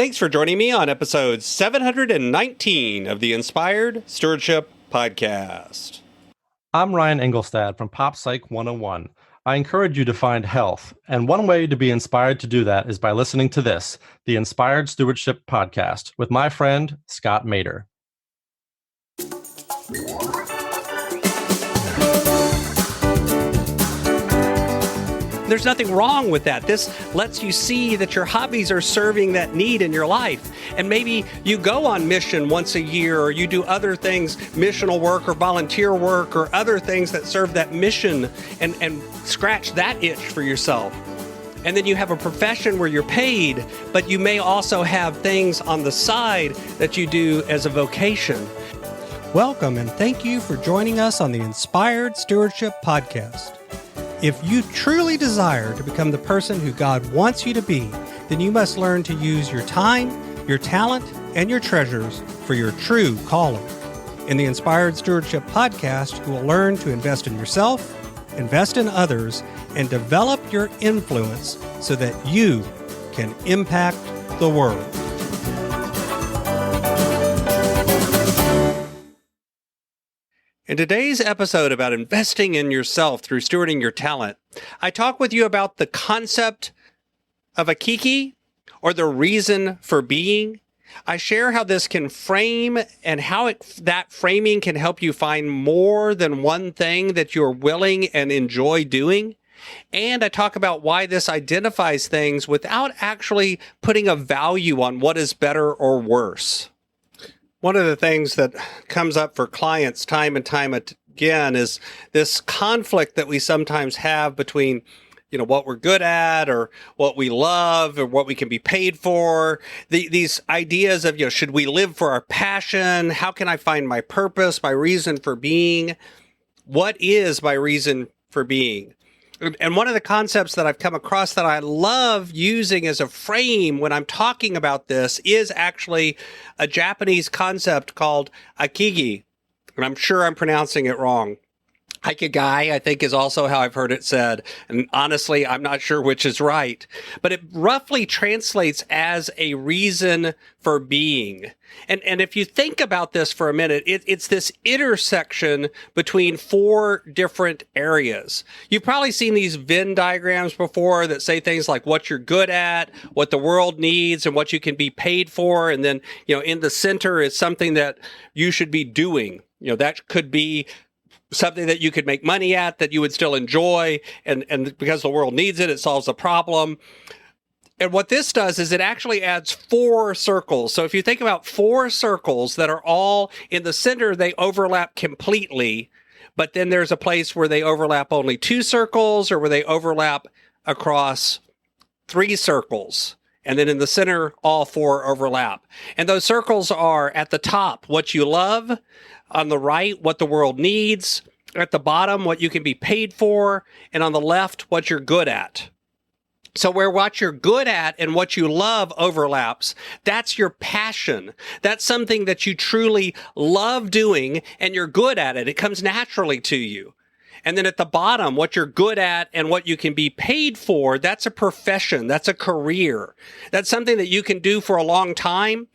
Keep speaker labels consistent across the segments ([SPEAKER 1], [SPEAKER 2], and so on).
[SPEAKER 1] Thanks for joining me on episode 719 of the Inspired Stewardship Podcast.
[SPEAKER 2] I'm Ryan Engelstad from Pop Psych 101. I encourage you to find health, and one way to be inspired to do that is by listening to this, the Inspired Stewardship Podcast, with my friend, Scott Mader.
[SPEAKER 1] There's nothing wrong with that. This lets you see that your hobbies are serving that need in your life. And maybe you go on mission once a year, or you do other things, missional work or volunteer work or other things that serve that mission and scratch that itch for yourself. And then you have a profession where you're paid, but you may also have things on the side that you do as a vocation.
[SPEAKER 3] Welcome and thank you for joining us on the Inspired Stewardship Podcast. If you truly desire to become the person who God wants you to be, then you must learn to use your time, your talent, and your treasures for your true calling. In the Inspired Stewardship Podcast, you will learn to invest in yourself, invest in others, and develop your influence so that you can impact the world.
[SPEAKER 1] In today's episode about investing in yourself through stewarding your talent, I talk with you about the concept of Ikigai, or the reason for being. I share how this can frame and how that framing can help you find more than one thing that you're willing and enjoy doing. And I talk about why this identifies things without actually putting a value on what is better or worse. One of the things that comes up for clients time and time again is this conflict that we sometimes have between, what we're good at or what we love or what we can be paid for. These ideas of, should we live for our passion? How can I find my purpose, my reason for being? What is my reason for being? And one of the concepts that I've come across that I love using as a frame when I'm talking about this is actually a Japanese concept called Ikigai. And I'm sure I'm pronouncing it wrong. Ikigai, I think, is also how I've heard it said. And honestly, I'm not sure which is right. But it roughly translates as a reason for being. And if you think about this for a minute, it's this intersection between four different areas. You've probably seen these Venn diagrams before that say things like what you're good at, what the world needs, and what you can be paid for. And then, in the center is something that you should be doing. That could be something that you could make money at, that you would still enjoy, and because the world needs it, it solves a problem. And what this does is it actually adds four circles. So if you think about four circles that are all in the center, they overlap completely, but then there's a place where they overlap only two circles, or where they overlap across three circles. And then in the center, all four overlap. And those circles are at the top, what you love; on the right, what the world needs; at the bottom, what you can be paid for; and on the left, what you're good at. So where what you're good at and what you love overlaps, that's your passion. That's something that you truly love doing and you're good at it. It comes naturally to you. And then at the bottom, what you're good at and what you can be paid for, that's a profession. That's a career. That's something that you can do for a long time.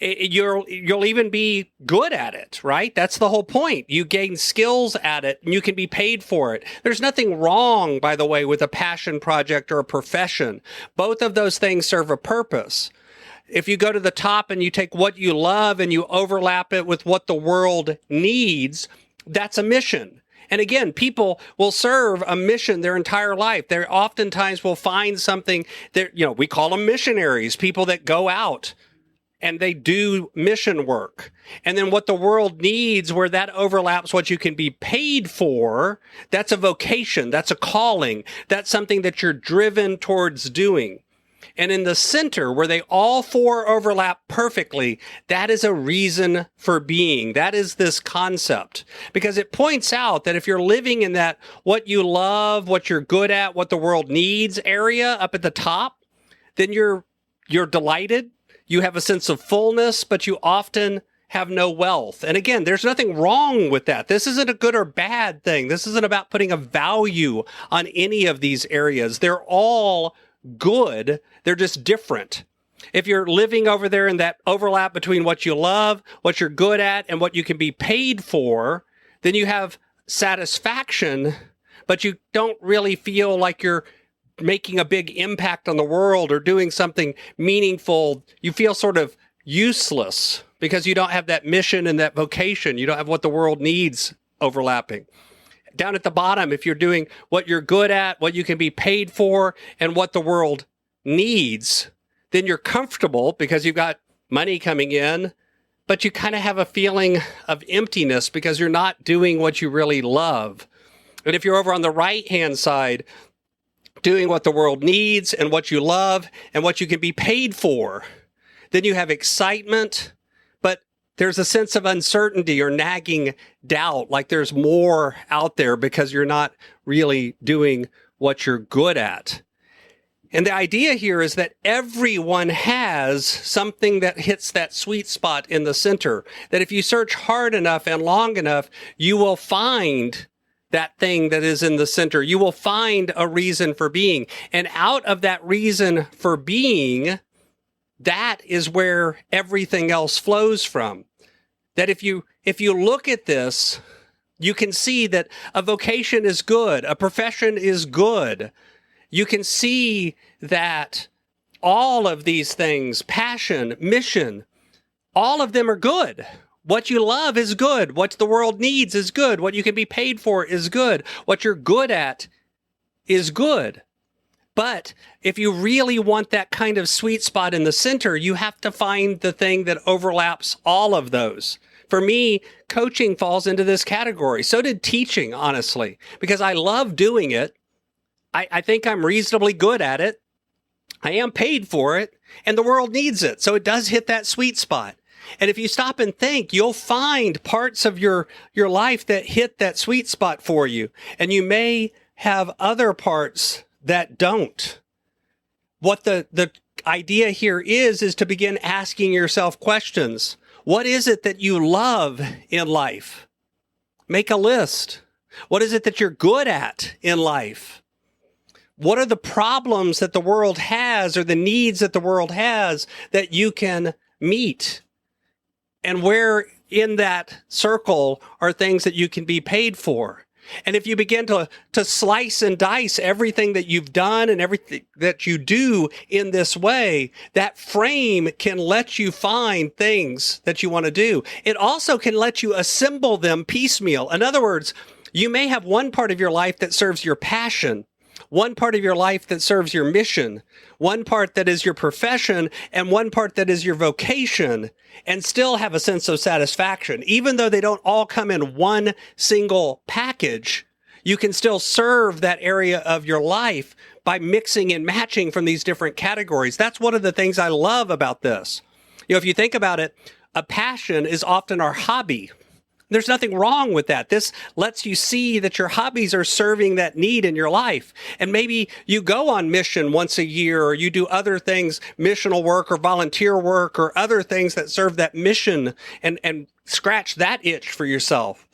[SPEAKER 1] You'll even be good at it, right? That's the whole point. You gain skills at it and you can be paid for it. There's nothing wrong, by the way, with a passion project or a profession. Both of those things serve a purpose. If you go to the top and you take what you love and you overlap it with what the world needs, that's a mission. And again, people will serve a mission their entire life. They oftentimes will find something that, we call them missionaries, people that go out and they do mission work. And then what the world needs, where that overlaps what you can be paid for, that's a vocation, that's a calling, that's something that you're driven towards doing. And in the center, where they all four overlap perfectly, that is a reason for being. That is this concept. Because it points out that if you're living in that what you love, what you're good at, what the world needs area up at the top, then you're delighted. You have a sense of fullness, but you often have no wealth. And again, there's nothing wrong with that. This isn't a good or bad thing. This isn't about putting a value on any of these areas. They're all good. They're just different. If you're living over there in that overlap between what you love, what you're good at, and what you can be paid for, then you have satisfaction, but you don't really feel like you're making a big impact on the world or doing something meaningful. You feel sort of useless because you don't have that mission and that vocation. You don't have what the world needs overlapping. Down at the bottom, if you're doing what you're good at, what you can be paid for, and what the world needs, then you're comfortable because you've got money coming in, but you kind of have a feeling of emptiness because you're not doing what you really love. And if you're over on the right-hand side, doing what the world needs and what you love and what you can be paid for, then you have excitement, but there's a sense of uncertainty or nagging doubt, like there's more out there because you're not really doing what you're good at. And the idea here is that everyone has something that hits that sweet spot in the center, that if you search hard enough and long enough, you will find that thing that is in the center. You will find a reason for being. And out of that reason for being, that is where everything else flows from. That if you look at this, you can see that a vocation is good, a profession is good. You can see that all of these things, passion, mission, all of them are good. What you love is good. What the world needs is good. What you can be paid for is good. What you're good at is good. But if you really want that kind of sweet spot in the center, you have to find the thing that overlaps all of those. For me, coaching falls into this category. So did teaching, honestly, because I love doing it. I think I'm reasonably good at it. I am paid for it, and the world needs it. So it does hit that sweet spot. And if you stop and think, you'll find parts of your life that hit that sweet spot for you. And you may have other parts that don't. What the idea here is to begin asking yourself questions. What is it that you love in life? Make a list. What is it that you're good at in life? What are the problems that the world has or the needs that the world has that you can meet? And where in that circle are things that you can be paid for? And if you begin to slice and dice everything that you've done and everything that you do in this way, that frame can let you find things that you want to do. It also can let you assemble them piecemeal. In other words, you may have one part of your life that serves your passion, one part of your life that serves your mission, one part that is your profession, and one part that is your vocation, and still have a sense of satisfaction. Even though they don't all come in one single package, you can still serve that area of your life by mixing and matching from these different categories. That's one of the things I love about this. You know, if you think about it, a passion is often our hobby. There's nothing wrong with that. This lets you see that your hobbies are serving that need in your life. And maybe you go on mission once a year, or you do other things, missional work or volunteer work or other things that serve that mission and scratch that itch for yourself.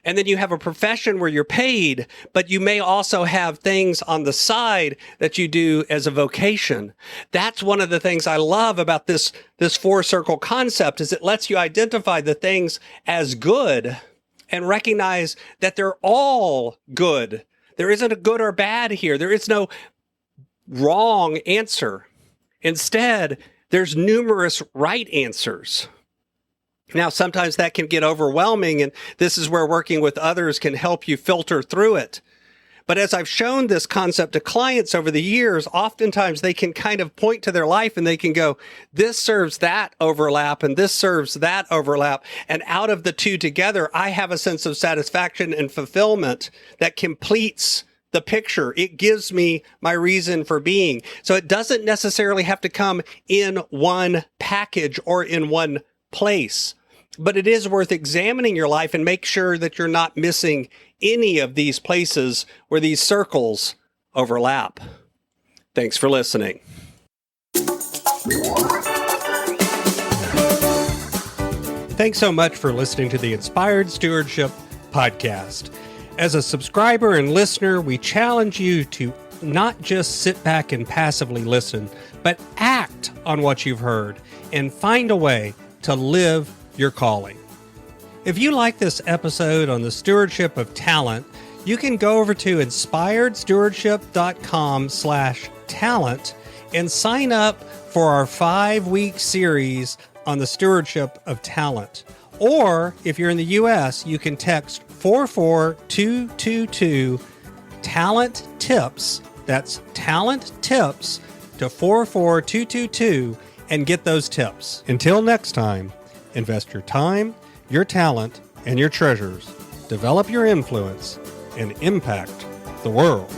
[SPEAKER 1] And then you have a profession where you're paid, but you may also have things on the side that you do as a vocation. That's one of the things I love about this four-circle concept, is it lets you identify the things as good and recognize that they're all good. There isn't a good or bad here. There is no wrong answer. Instead, there's numerous right answers. Now, sometimes that can get overwhelming, and this is where working with others can help you filter through it. But as I've shown this concept to clients over the years, oftentimes they can kind of point to their life and they can go, this serves that overlap and this serves that overlap. And out of the two together, I have a sense of satisfaction and fulfillment that completes the picture. It gives me my reason for being. So it doesn't necessarily have to come in one package or in one place. But it is worth examining your life and make sure that you're not missing any of these places where these circles overlap. Thanks for listening.
[SPEAKER 3] Thanks so much for listening to the Inspired Stewardship podcast. As a subscriber and listener, we challenge you to not just sit back and passively listen, but act on what you've heard and find a way to live your calling. If you like this episode on the stewardship of talent, you can go over to inspiredstewardship.com/talent and sign up for our 5-week series on the stewardship of talent. Or if you're in the U.S., you can text 44222 talent tips. That's talent tips to 44222 and get those tips. Until next time, invest your time, your talent, and your treasures. Develop your influence and impact the world.